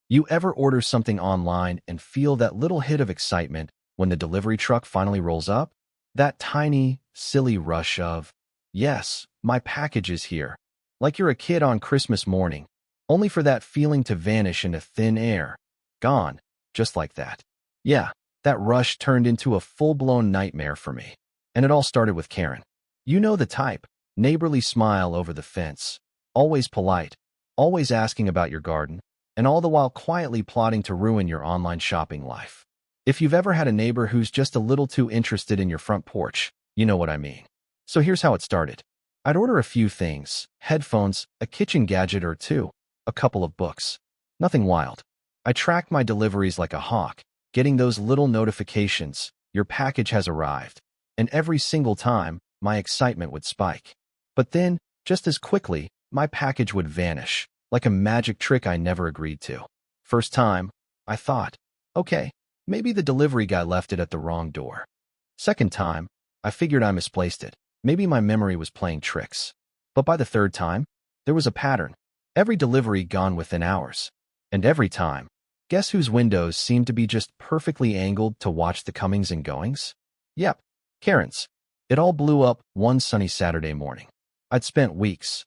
You ever order something online and feel that little hit of excitement when the delivery truck finally rolls up? That tiny, silly rush of, yes, my package is here. Like you're a kid on Christmas morning, only for that feeling to vanish into thin air. Gone, just like that. Yeah, that rush turned into a full-blown nightmare for me. And it all started with Karen. You know the type, neighborly smile over the fence, always polite, always asking about your garden, and all the while quietly plotting to ruin your online shopping life. If you've ever had a neighbor who's just a little too interested in your front porch, you know what I mean. So here's how it started. I'd order a few things, headphones, a kitchen gadget or two, a couple of books. Nothing wild. I tracked my deliveries like a hawk, getting those little notifications, your package has arrived. And every single time, my excitement would spike. But then, just as quickly, my package would vanish, like a magic trick I never agreed to. First time, I thought, okay, maybe the delivery guy left it at the wrong door. Second time, I figured I misplaced it. Maybe my memory was playing tricks. But by the third time, there was a pattern. Every delivery gone within hours. And every time, guess whose windows seemed to be just perfectly angled to watch the comings and goings? Yep, Karen's. It all blew up one sunny Saturday morning. I'd spent weeks,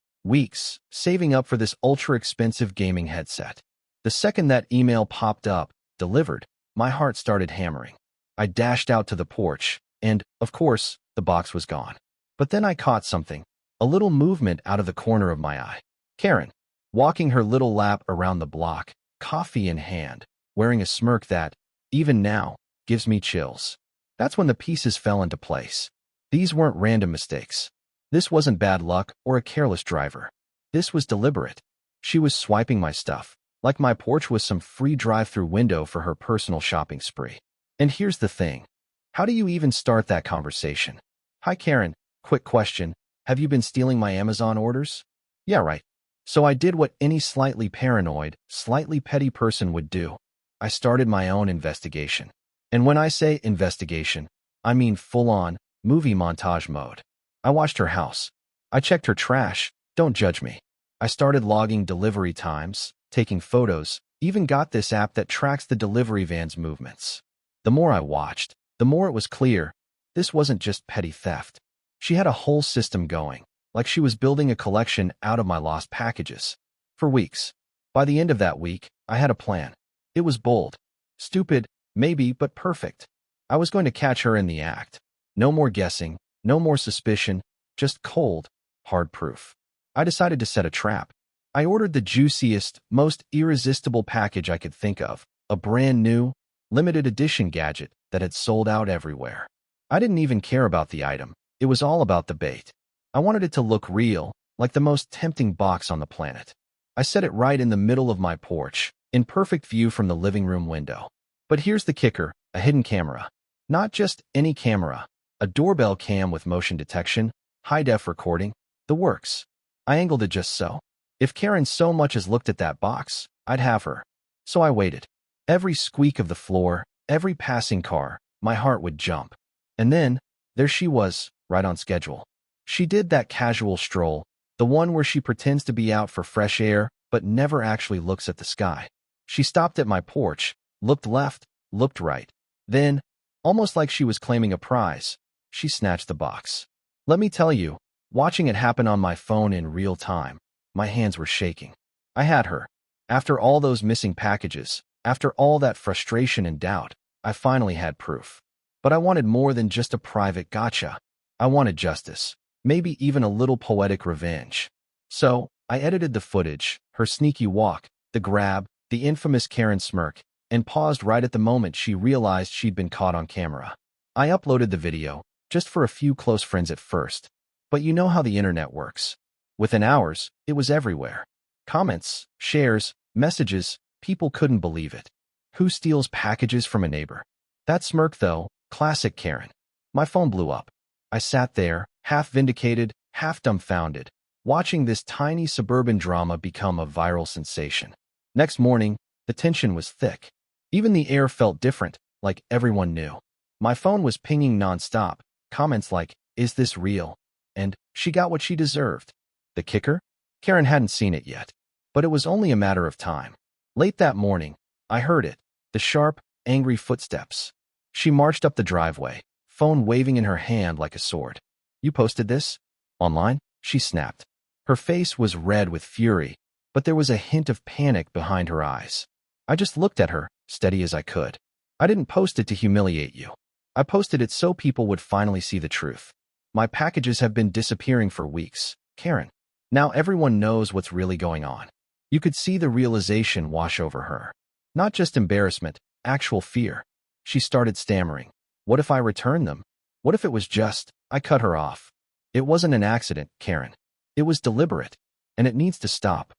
saving up for this ultra-expensive gaming headset. The second that email popped up, delivered, my heart started hammering. I dashed out to the porch, and, of course, the box was gone. But then I caught something, a little movement out of the corner of my eye. Karen, walking her little lap around the block, coffee in hand, wearing a smirk that, even now, gives me chills. That's when the pieces fell into place. These weren't random mistakes. This wasn't bad luck or a careless driver. This was deliberate. She was swiping my stuff, like my porch was some free drive-through window for her personal shopping spree. And here's the thing. How do you even start that conversation? Hi, Karen. Quick question. Have you been stealing my Amazon orders? Yeah, right. So I did what any slightly paranoid, slightly petty person would do. I started my own investigation. And when I say investigation, I mean full-on, movie montage mode. I watched her house. I checked her trash. Don't judge me. I started logging delivery times, taking photos, even got this app that tracks the delivery van's movements. The more I watched, the more it was clear. This wasn't just petty theft. She had a whole system going, like she was building a collection out of my lost packages. For weeks. By the end of that week, I had a plan. It was bold. Stupid, maybe, but perfect. I was going to catch her in the act. No more guessing, no more suspicion, just cold, hard proof. I decided to set a trap. I ordered the juiciest, most irresistible package I could think of, a brand new, limited edition gadget that had sold out everywhere. I didn't even care about the item. It was all about the bait. I wanted it to look real, like the most tempting box on the planet. I set it right in the middle of my porch, in perfect view from the living room window. But here's the kicker, a hidden camera. Not just any camera, a doorbell cam with motion detection, high-def recording, the works. I angled it just so. If Karen so much as looked at that box, I'd have her. So I waited. Every squeak of the floor, every passing car, my heart would jump. And then, there she was, right on schedule. She did that casual stroll, the one where she pretends to be out for fresh air, but never actually looks at the sky. She stopped at my porch, looked left, looked right. Then, almost like she was claiming a prize, she snatched the box. Let me tell you, watching it happen on my phone in real time, my hands were shaking. I had her. After all those missing packages, after all that frustration and doubt, I finally had proof. But I wanted more than just a private gotcha. I wanted justice, maybe even a little poetic revenge. So, I edited the footage, her sneaky walk, the grab, the infamous Karen smirk, and paused right at the moment she realized she'd been caught on camera. I uploaded the video, just for a few close friends at first. But you know how the internet works. Within hours, it was everywhere. Comments, shares, messages, people couldn't believe it. Who steals packages from a neighbor? That smirk though, classic Karen. My phone blew up. I sat there, half vindicated, half dumbfounded, watching this tiny suburban drama become a viral sensation. Next morning, the tension was thick. Even the air felt different, like everyone knew. My phone was pinging nonstop, comments like, "Is this real?" And, "She got what she deserved." The kicker? Karen hadn't seen it yet. But it was only a matter of time. Late that morning, I heard it, the sharp, angry footsteps. She marched up the driveway, phone waving in her hand like a sword. "You posted this? Online?" she snapped. Her face was red with fury, but there was a hint of panic behind her eyes. I just looked at her, steady as I could. "I didn't post it to humiliate you. I posted it so people would finally see the truth. My packages have been disappearing for weeks, Karen. Now everyone knows what's really going on." You could see the realization wash over her. Not just embarrassment, actual fear. She started stammering. "What if I return them? What if it was just—" I cut her off. "It wasn't an accident, Karen. It was deliberate, and it needs to stop."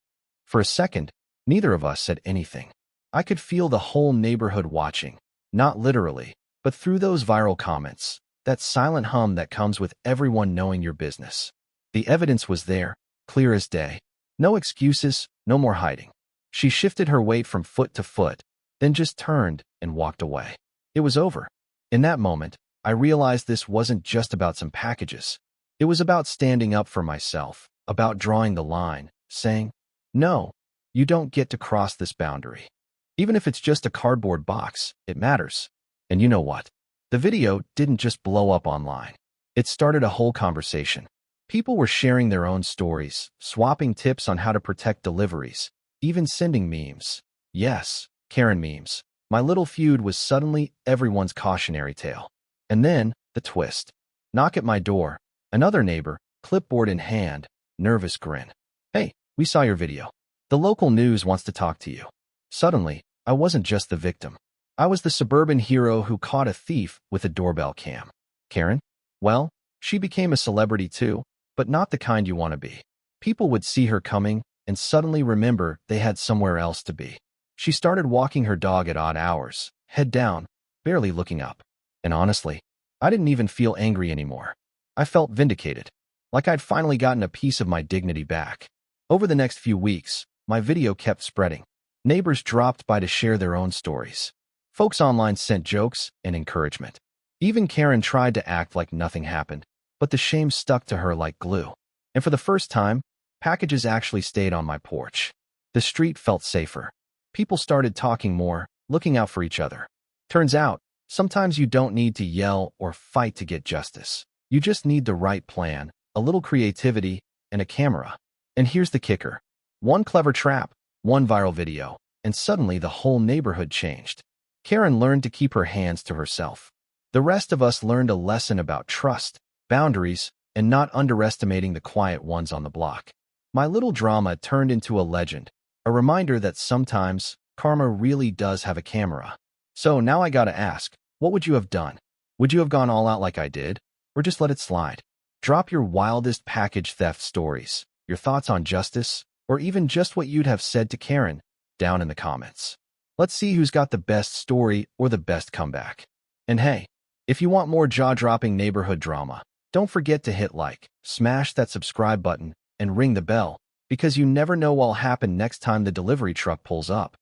For a second, neither of us said anything. I could feel the whole neighborhood watching, not literally, but through those viral comments, that silent hum that comes with everyone knowing your business. The evidence was there, clear as day. No excuses, no more hiding. She shifted her weight from foot to foot, then just turned and walked away. It was over. In that moment, I realized this wasn't just about some packages. It was about standing up for myself, about drawing the line, saying, "No, you don't get to cross this boundary." Even if it's just a cardboard box, it matters. And you know what? The video didn't just blow up online. It started a whole conversation. People were sharing their own stories, swapping tips on how to protect deliveries, even sending memes. Yes, Karen memes. My little feud was suddenly everyone's cautionary tale. And then, the twist. Knock at my door. Another neighbor, clipboard in hand, nervous grin. "Hey, we saw your video. The local news wants to talk to you." Suddenly, I wasn't just the victim. I was the suburban hero who caught a thief with a doorbell cam. Karen? Well, she became a celebrity too, but not the kind you want to be. People would see her coming and suddenly remember they had somewhere else to be. She started walking her dog at odd hours, head down, barely looking up. And honestly, I didn't even feel angry anymore. I felt vindicated, like I'd finally gotten a piece of my dignity back. Over the next few weeks, my video kept spreading. Neighbors dropped by to share their own stories. Folks online sent jokes and encouragement. Even Karen tried to act like nothing happened, but the shame stuck to her like glue. And for the first time, packages actually stayed on my porch. The street felt safer. People started talking more, looking out for each other. Turns out, sometimes you don't need to yell or fight to get justice. You just need the right plan, a little creativity, and a camera. And here's the kicker. One clever trap, one viral video, and suddenly the whole neighborhood changed. Karen learned to keep her hands to herself. The rest of us learned a lesson about trust, boundaries, and not underestimating the quiet ones on the block. My little drama turned into a legend, a reminder that sometimes karma really does have a camera. So now I gotta ask, what would you have done? Would you have gone all out like I did, or just let it slide? Drop your wildest package theft stories, your thoughts on justice, or even just what you'd have said to Karen, down in the comments. Let's see who's got the best story or the best comeback. And hey, if you want more jaw-dropping neighborhood drama, don't forget to hit like, smash that subscribe button, and ring the bell, because you never know what'll happen next time the delivery truck pulls up.